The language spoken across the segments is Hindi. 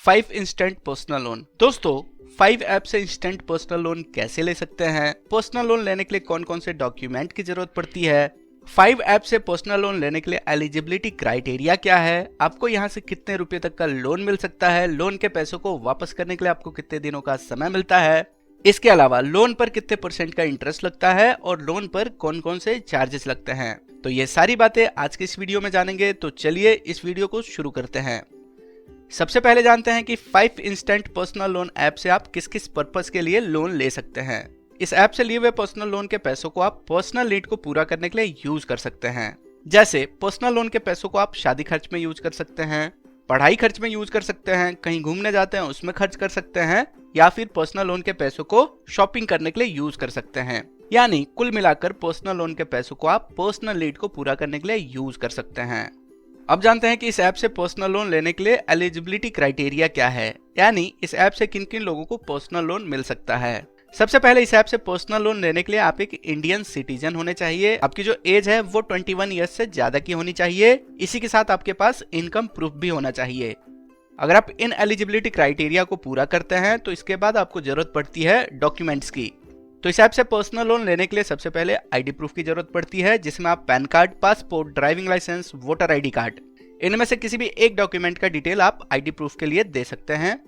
5 इंस्टेंट पर्सनल लोन। दोस्तों 5 ऐप से इंस्टेंट पर्सनल लोन कैसे ले सकते हैं, पर्सनल लोन लेने के लिए कौन कौन से डॉक्यूमेंट की जरूरत पड़ती है, 5 ऐप से पर्सनल लोन लेने के लिए एलिजिबिलिटी क्राइटेरिया क्या है, आपको यहाँ से कितने रुपए तक का लोन मिल सकता है, लोन के पैसों को वापस करने के लिए आपको कितने दिनों का समय मिलता है, इसके अलावा लोन पर कितने % का इंटरेस्ट लगता है और लोन पर कौन कौन से चार्जेस लगते हैं, तो ये सारी बातें आज की इस वीडियो में जानेंगे। तो चलिए इस वीडियो को शुरू करते हैं। सबसे पहले जानते हैं कि 5 इंस्टेंट पर्सनल लोन ऐप से आप किस किस पर्पस के लिए लोन ले सकते हैं। इस ऐप से लिए हुए पर्सनल लोन के पैसों को आप पर्सनल नीड को पूरा करने के लिए यूज कर सकते हैं। जैसे पर्सनल लोन के पैसों को आप शादी खर्च में यूज कर सकते हैं, पढ़ाई खर्च में यूज कर सकते हैं, कहीं घूमने जाते हैं उसमें खर्च कर सकते हैं, या फिर पर्सनल लोन के पैसों को शॉपिंग करने के लिए यूज कर सकते हैं। यानी कुल मिलाकर पर्सनल लोन के पैसों को आप पर्सनल नीड को पूरा करने के लिए यूज कर सकते हैं। अब जानते हैं कि इस ऐप से पर्सनल लोन लेने के लिए एलिजिबिलिटी क्राइटेरिया क्या है, यानी इस ऐप से किन किन लोगों को पर्सनल लोन मिल सकता है। सबसे पहले इस ऐप से पर्सनल लोन लेने के लिए आप एक इंडियन सिटीजन होने चाहिए, आपकी जो एज है वो 21 ईयर्स से ज्यादा की होनी चाहिए, इसी के साथ आपके पास इनकम प्रूफ भी होना चाहिए। अगर आप इन एलिजिबिलिटी क्राइटेरिया को पूरा करते हैं तो इसके बाद आपको जरूरत पड़ती है डॉक्यूमेंट्स की। तो इस ऐप से पर्सनल लोन लेने के लिए सबसे पहले आईडी प्रूफ की जरूरत पड़ती है, जिसमें आप PAN card, passport, driving licence, voter ID card, इनमें से किसी भी एक डॉक्यूमेंट का डिटेल आप आईडी प्रूफ के लिए दे सकते हैं।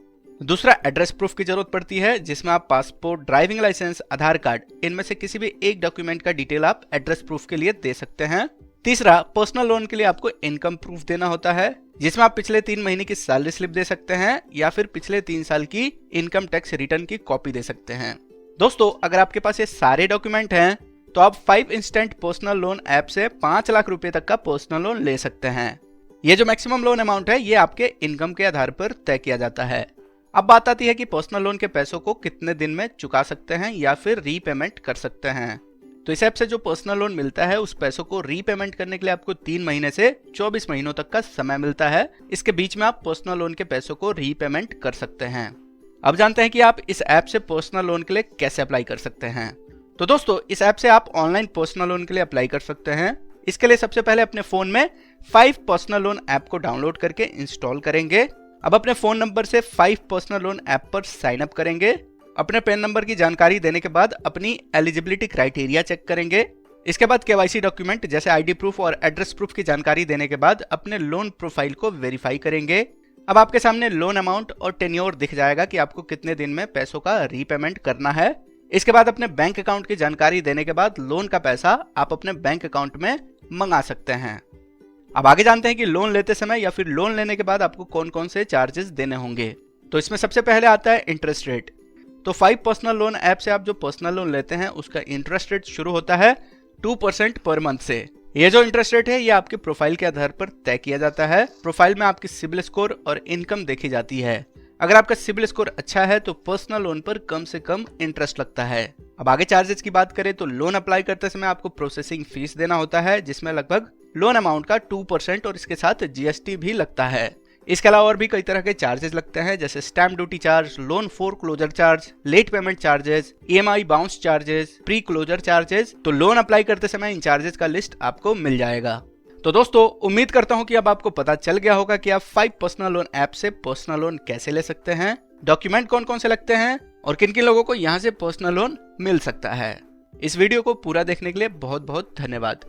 दूसरा एड्रेस प्रूफ की जरूरत पड़ती है, जिसमें आप पासपोर्ट, ड्राइविंग लाइसेंस, आधार कार्ड, इनमें से किसी भी एक डॉक्यूमेंट का डिटेल आप एड्रेस प्रूफ के लिए दे सकते हैं। तीसरा, पर्सनल लोन के लिए आपको इनकम प्रूफ देना होता है, जिसमें आप पिछले 3 महीने की सैलरी स्लिप दे सकते हैं या फिर पिछले 3 साल की इनकम टैक्स रिटर्न की कॉपी दे सकते हैं। दोस्तों अगर आपके पास ये सारे डॉक्यूमेंट हैं तो आप 5 इंस्टेंट पर्सनल लोन ऐप से 5 लाख रुपए तक का पर्सनल लोन ले सकते हैं। ये जो मैक्सिमम लोन अमाउंट है ये आपके इनकम के आधार पर तय किया जाता है। अब बात आती है कि पर्सनल लोन के पैसों को कितने दिन में चुका सकते हैं या फिर रीपेमेंट कर सकते हैं। तो इस ऐप से जो पर्सनल लोन मिलता है उस पैसों को रीपेमेंट करने के लिए आपको 3 महीने से 24 महीनों तक का समय मिलता है। इसके बीच में आप पर्सनल लोन के पैसों को रीपेमेंट कर सकते हैं। अब जानते हैं कि आप इस ऐप से पर्सनल लोन के लिए कैसे अप्लाई कर सकते हैं। तो दोस्तों इस ऐप से आप ऑनलाइन पर्सनल लोन के लिए अप्लाई कर सकते हैं। इसके लिए सबसे पहले अपने फोन में 5 पर्सनल लोन ऐप को डाउनलोड करके इंस्टॉल करेंगे। अब अपने फोन नंबर से 5 पर्सनल लोन ऐप पर साइन अप करेंगे। अपने पैन नंबर की जानकारी देने के बाद अपनी एलिजिबिलिटी क्राइटेरिया चेक करेंगे। इसके बाद केवाईसी डॉक्यूमेंट जैसे आईडी प्रूफ और एड्रेस प्रूफ की जानकारी देने के बाद अपने लोन प्रोफाइल को वेरीफाई करेंगे। अब आपके सामने लोन अमाउंट और टेन्योर दिख जाएगा कि आपको कितने दिन में पैसों का रीपेमेंट करना है। इसके बाद अपने बैंक अकाउंट की जानकारी देने के बाद लोन का पैसा आप अपने बैंक अकाउंट में मंगा सकते हैं। अब आगे जानते हैं कि लोन लेते समय या फिर लोन लेने के बाद आपको कौन कौन से चार्जेस देने होंगे। तो इसमें सबसे पहले आता है इंटरेस्ट रेट। तो 5 पर्सनल लोन ऐप से आप जो पर्सनल लोन लेते हैं उसका इंटरेस्ट रेट शुरू होता है 2% पर मंथ से। ये जो इंटरेस्ट रेट है ये आपके प्रोफाइल के आधार पर तय किया जाता है। प्रोफाइल में आपकी सिबिल स्कोर और इनकम देखी जाती है। अगर आपका सिबिल स्कोर अच्छा है तो पर्सनल लोन पर कम से कम इंटरेस्ट लगता है। अब आगे चार्जेस की बात करें तो लोन अप्लाई करते समय आपको प्रोसेसिंग फीस देना होता है, जिसमें लगभग लोन अमाउंट का 2% और इसके साथ जीएसटी भी लगता है। इसके अलावा और भी कई तरह के चार्जेस लगते हैं, जैसे stamp duty charge, loan foreclosure charge, late payment charges, EMI bounce charges, pre closure charges. तो लोन अप्लाई करते समय इन चार्जेस का लिस्ट आपको मिल जाएगा। तो दोस्तों उम्मीद करता हूं कि अब आपको पता चल गया होगा कि आप 5 पर्सनल लोन ऐप से पर्सनल लोन कैसे ले सकते हैं, डॉक्यूमेंट कौन कौन से लगते हैं और किन किन लोगों को यहां से पर्सनल लोन मिल सकता है। इस वीडियो को पूरा देखने के लिए बहुत बहुत धन्यवाद।